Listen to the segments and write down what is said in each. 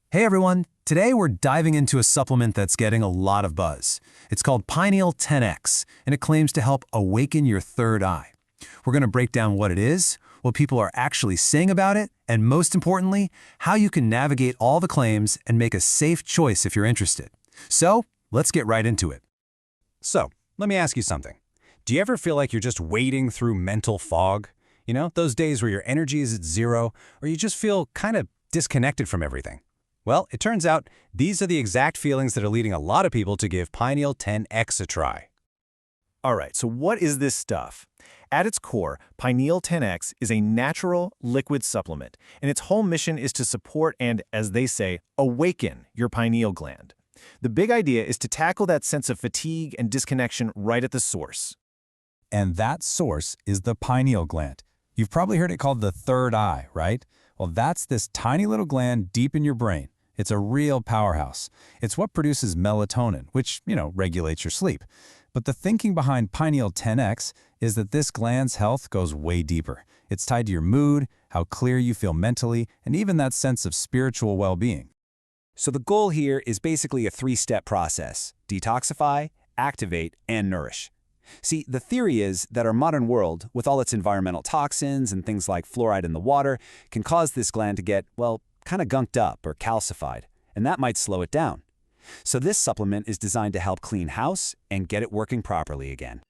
Hey everyone, today we're diving into a supplement that's getting a lot of buzz. It's called PINEAL 10X, and it claims to help awaken your third eye. We're going to break down what it is, what people are actually saying about it, and most importantly, how you can navigate all the claims and make a safe choice if you're interested. So, let's get right into it. So, let me ask you something. Do you ever feel like you're just wading through mental fog? You know, those days where your energy is at zero, or you just feel kind of disconnected from everything? Well, it turns out these are the exact feelings that are leading a lot of people to give PINEAL 10X a try. All right, so what is this stuff? At its core, PINEAL 10X is a natural liquid supplement, and its whole mission is to support and, as they say, awaken your pineal gland. The big idea is to tackle that sense of fatigue and disconnection right at the source. And that source is the pineal gland. You've probably heard it called the third eye, right? Well, that's this tiny little gland deep in your brain. It's a real powerhouse. It's what produces melatonin, which, regulates your sleep. But the thinking behind PINEAL 10X is that this gland's health goes way deeper. It's tied to your mood, how clear you feel mentally, and even that sense of spiritual well-being. So the goal here is basically a three-step process: detoxify, activate, and nourish. See, the theory is that our modern world, with all its environmental toxins and things like fluoride in the water, can cause this gland to get, well, kind of gunked up or calcified, and that might slow it down. So this supplement is designed to help clean house and get it working properly again.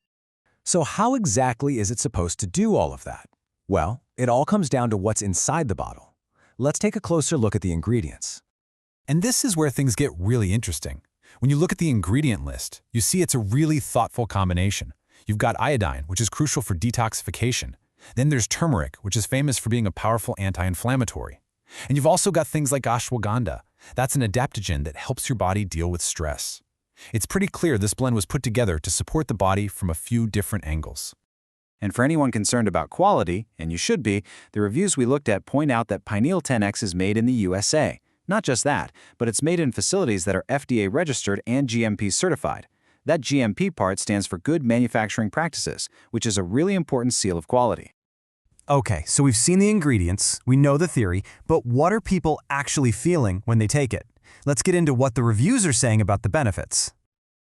So how exactly is it supposed to do all of that? Well, it all comes down to what's inside the bottle. Let's take a closer look at the ingredients. And this is where things get really interesting. When you look at the ingredient list, you see it's a really thoughtful combination. You've got iodine, which is crucial for detoxification. Then there's turmeric, which is famous for being a powerful anti-inflammatory. And you've also got things like ashwagandha. That's an adaptogen that helps your body deal with stress. It's pretty clear this blend was put together to support the body from a few different angles. And for anyone concerned about quality, and you should be, the reviews we looked at point out that PINEAL 10X is made in the USA. Not just that, but it's made in facilities that are FDA registered and GMP certified. That GMP part stands for Good Manufacturing Practices, which is a really important seal of quality. Okay, so we've seen the ingredients, we know the theory, but what are people actually feeling when they take it? Let's get into what the reviews are saying about the benefits.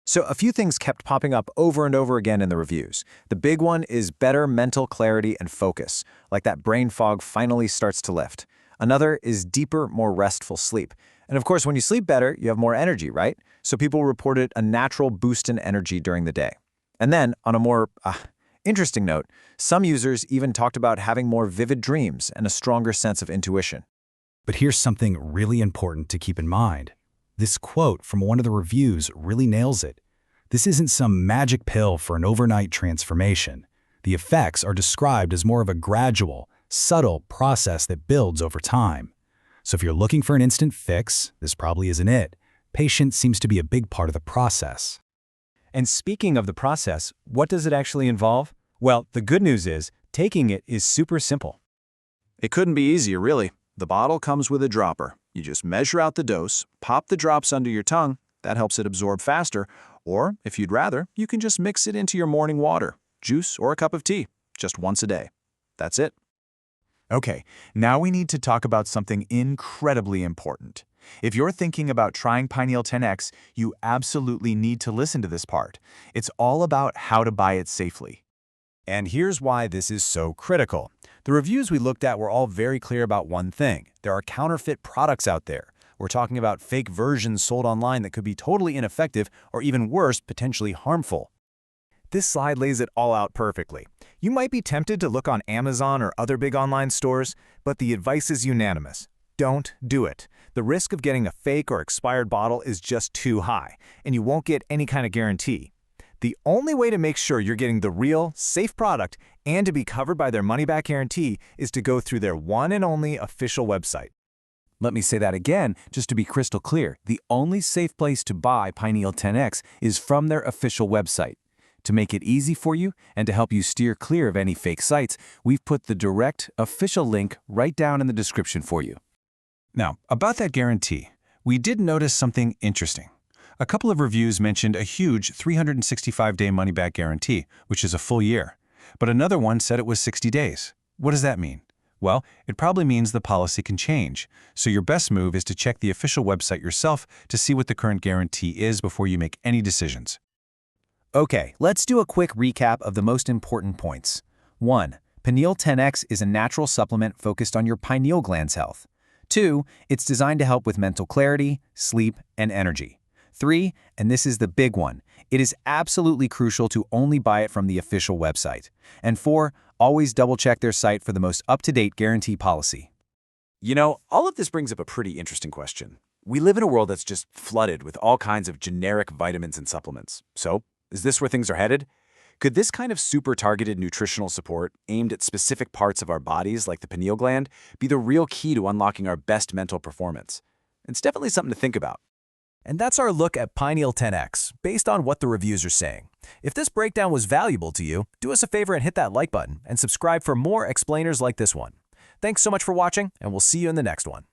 So a few things kept popping up over and over again in the reviews. The big one is better mental clarity and focus, like that brain fog finally starts to lift. Another is deeper, more restful sleep. And of course, when you sleep better, you have more energy, right? So people reported a natural boost in energy during the day. And then, on a more interesting note, some users even talked about having more vivid dreams and a stronger sense of intuition. But here's something really important to keep in mind. This quote from one of the reviews really nails it. This isn't some magic pill for an overnight transformation. The effects are described as more of a gradual, subtle process that builds over time. So if you're looking for an instant fix, this probably isn't it. Patience seems to be a big part of the process. And speaking of the process, what does it actually involve? Well, the good news is, taking it is super simple. It couldn't be easier, really. The bottle comes with a dropper. You just measure out the dose, pop the drops under your tongue, that helps it absorb faster, or, if you'd rather, you can just mix it into your morning water, juice, or a cup of tea, just once a day. That's it. Okay, now we need to talk about something incredibly important. If you're thinking about trying PINEAL 10X, you absolutely need to listen to this part. It's all about how to buy it safely. And here's why this is so critical. The reviews we looked at were all very clear about one thing. There are counterfeit products out there. We're talking about fake versions sold online that could be totally ineffective or even worse, potentially harmful. This slide lays it all out perfectly. You might be tempted to look on Amazon or other big online stores, but the advice is unanimous. Don't do it. The risk of getting a fake or expired bottle is just too high, and you won't get any kind of guarantee. The only way to make sure you're getting the real, safe product and to be covered by their money-back guarantee is to go through their one and only official website. Let me say that again, just to be crystal clear. The only safe place to buy PINEAL 10X is from their official website. To make it easy for you and to help you steer clear of any fake sites, we've put the direct, official link right down in the description for you. Now, about that guarantee, we did notice something interesting. A couple of reviews mentioned a huge 365-day money-back guarantee, which is a full year. But another one said it was 60 days. What does that mean? Well, it probably means the policy can change. So your best move is to check the official website yourself to see what the current guarantee is before you make any decisions. Okay, let's do a quick recap of the most important points. 1. PINEAL 10X is a natural supplement focused on your pineal gland's health. 2. It's designed to help with mental clarity, sleep, and energy. 3. And this is the big one, it is absolutely crucial to only buy it from the official website. And 4. Always double-check their site for the most up-to-date guarantee policy. You know, all of this brings up a pretty interesting question. We live in a world that's just flooded with all kinds of generic vitamins and supplements. So, is this where things are headed? Could this kind of super-targeted nutritional support aimed at specific parts of our bodies, like the pineal gland, be the real key to unlocking our best mental performance? It's definitely something to think about. And that's our look at PINEAL 10X, based on what the reviews are saying. If this breakdown was valuable to you, do us a favor and hit that like button and subscribe for more explainers like this one. Thanks so much for watching, and we'll see you in the next one.